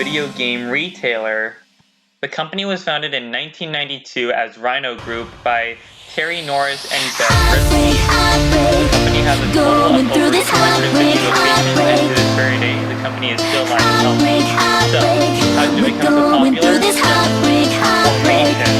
video game retailer. The company was founded in 1992 as Rhino Group by Terry Norris and Ripley. The company has a total of over 250 locations, and to this very day, the company is still live and healthy. So, how did it become so popular? Formation.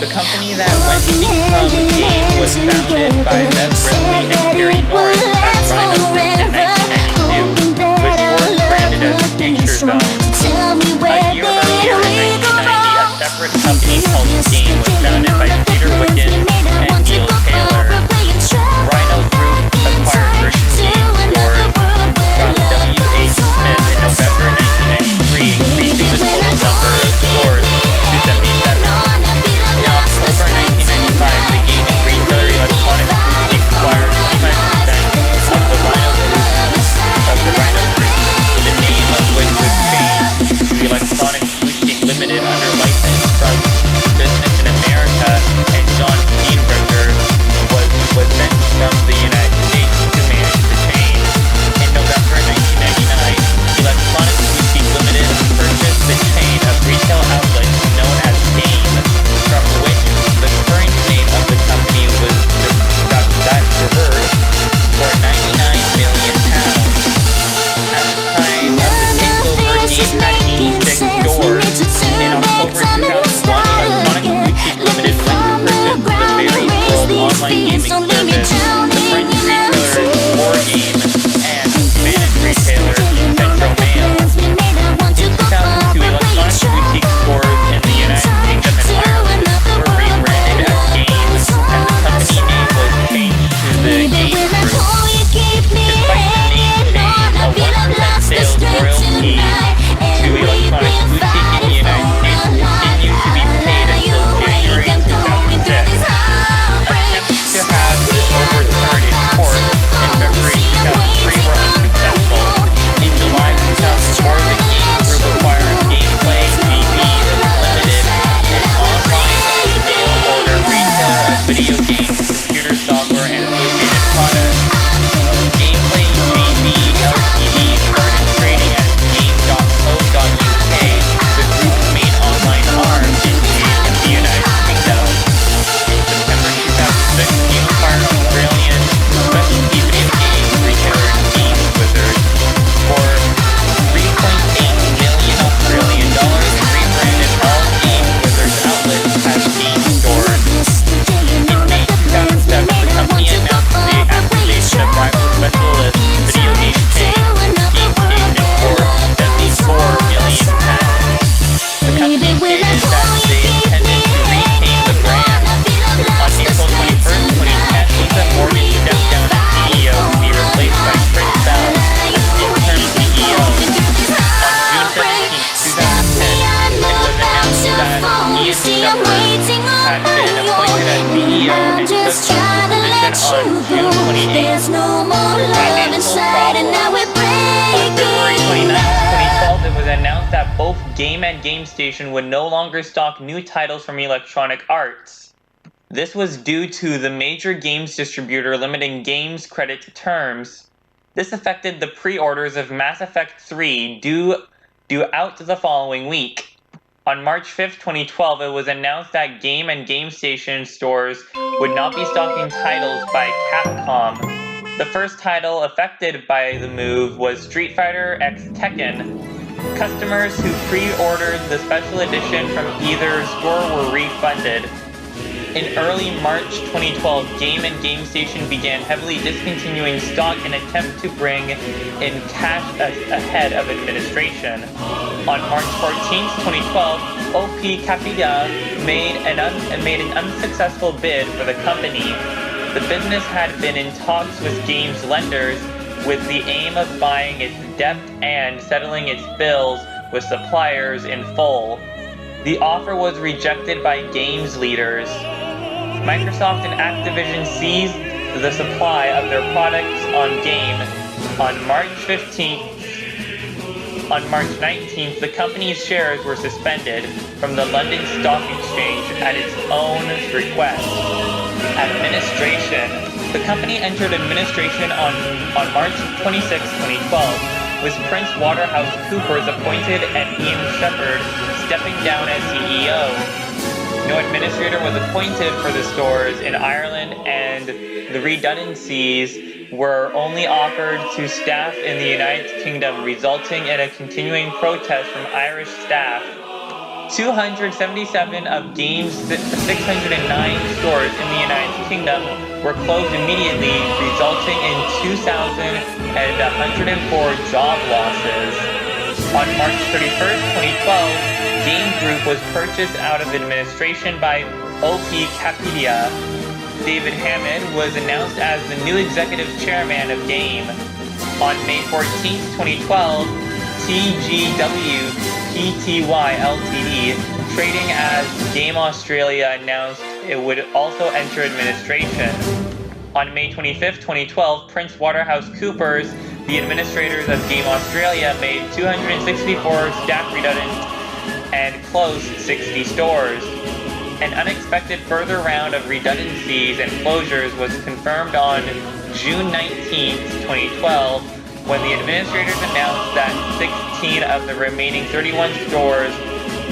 The company that went to become a game was founded by Ripley and Terry Norris as Rhino Group in 1992, with stores branded as Future Zone. A year earlier in 1990, a separate company called Game was founded by Peter Wicken and Neil Taylor. Rhino Group acquired Virgin Game stores from W.H. Smith in November 1993, increasing the total number of stores to 77. In October 1995, the gaming retailer Electronic Boutique acquired 25% of the Rhino Group, the name of which was changed to Electronic Boutique Limited under license from Business in America, and John Steenberger was sent from the United States to manage the chain. In November 1999, Electronic Boutique Limited purchased the chain of retail outlets known as Game, from which the current name of the company was reversed for £99 million. At the time of the takeover, Game had 86 stores. In October 2001, Electronic Boutique Limited went to purchase the Very World online gaming service, the French retailer Wargame, and Spanish retailer Central Mail. In 2002, Electronic Boutique stores in the United Kingdom and Ireland were rebranded as Game, and the company name was changed to the Game Group. Despite the name change, a 1% sales royalty to Electronic Boutique in the United States continued to be paid until January 2006. Attempts to have this overturned its course in February 2003 were unsuccessful. In July 2004, the Game Group acquired Gameplay TV Limited, an online mail-order retailer of video games, computer software, and associated products. Gameplay TV Ltd started trading as Game.co.uk, the group's main online arm, in the United Kingdom. In September 2006, Game acquired Australian specialty video game retailer Games Wizard for $3.8 million Australian dollars and rebranded all Games Wizard's outlets as Game Stores. In May 2007, the company announced the acquisition of rival specialist video game chain GameStation for £74 million. The company stated that they intended to retain the brand. On April 21st, 2010, Lisa Morgan stepped down as CEO to be replaced by Chris Bell as interim CEO. On June 17th, 2010, it was announced that Ian Shepherd had been appointed as CEO and took his position on June 28th. Financial problems. On February 29th, 2012, it was announced that both Game and GameStation would no longer stock new titles from Electronic Arts. This was due to the major games distributor limiting games credit terms. This affected the pre-orders of Mass Effect 3 due out the following week. On March 5th, 2012, it was announced that Game and GameStation stores would not be stocking titles by Capcom. The first title affected by the move was Street Fighter X Tekken. Customers who pre-ordered the special edition from either store were refunded. In early March 2012, Game and GameStation began heavily discontinuing stock in an attempt to bring in cash ahead of administration. On March 14th, 2012, OP Capita made an unsuccessful bid for the company. The business had been in talks with Game's lenders with the aim of buying its debt and settling its bills with suppliers in full. The offer was rejected by Game's leaders. Microsoft and Activision seized the supply of their products on Game. On March 19th, the company's shares were suspended from the London Stock Exchange at its own request. Administration. The company entered administration on March 26, 2012. with Prince Waterhouse-Coopers appointed and Ian Shepherd stepping down as CEO. No administrator was appointed for the stores in Ireland, and the redundancies were only offered to staff in the United Kingdom, resulting in a continuing protest from Irish staff. 277 of Game's 609 stores in the United Kingdom were closed immediately, resulting in 2,104 job losses. On March 31st, 2012, Game Group was purchased out of administration by OP Capidia. David Hammond was announced as the new executive chairman of Game. On May 14th, 2012, TGW Pty Ltd, trading as Game Australia, announced it would also enter administration. On May 25th, 2012, Prince Waterhouse-Coopers, the administrators of Game Australia, made 264 staff redundant and closed 60 stores. An unexpected further round of redundancies and closures was confirmed on June 19th, 2012, when the administrators announced that 16 of the remaining 31 stores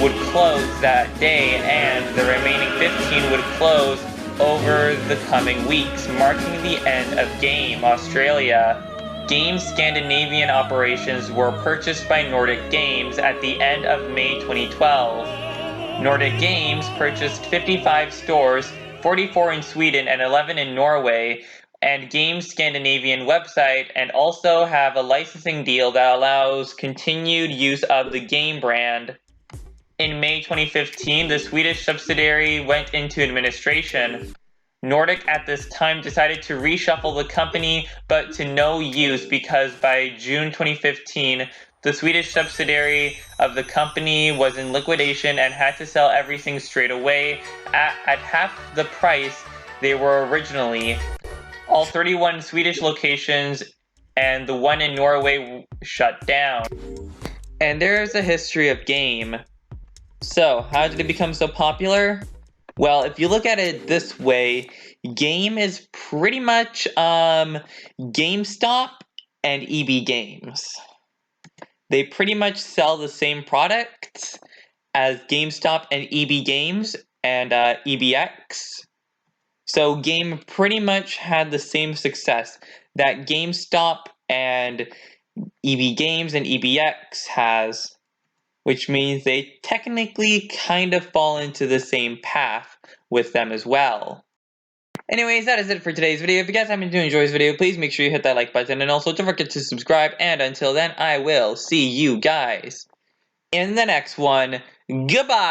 would close that day, and the remaining 15 would close over the coming weeks, marking the end of Game Australia. Game's Scandinavian operations were purchased by Nordic Games at the end of May 2012. Nordic Games purchased 55 stores, 44 in Sweden and 11 in Norway, and Game's Scandinavian website, and also have a licensing deal that allows continued use of the Game brand. In May 2015, the Swedish subsidiary went into administration. Nordic at this time decided to reshuffle the company, but to no use, because by June 2015, the Swedish subsidiary of the company was in liquidation and had to sell everything straight away at half the price they were originally. All 31 Swedish locations and the one in Norway shut down. And there's a history of Game. So, how did it become so popular? Well, if you look at it this way, Game is pretty much GameStop and EB Games. They pretty much sell the same products as GameStop and EB Games and EBX. So Game pretty much had the same success that GameStop and EB Games and EBX has, which means they technically kind of fall into the same path with them as well. Anyways, that is it for today's video. If you guys happen to enjoy this video, please make sure you hit that like button, and also don't forget to subscribe. And until then, I will see you guys in the next one. Goodbye!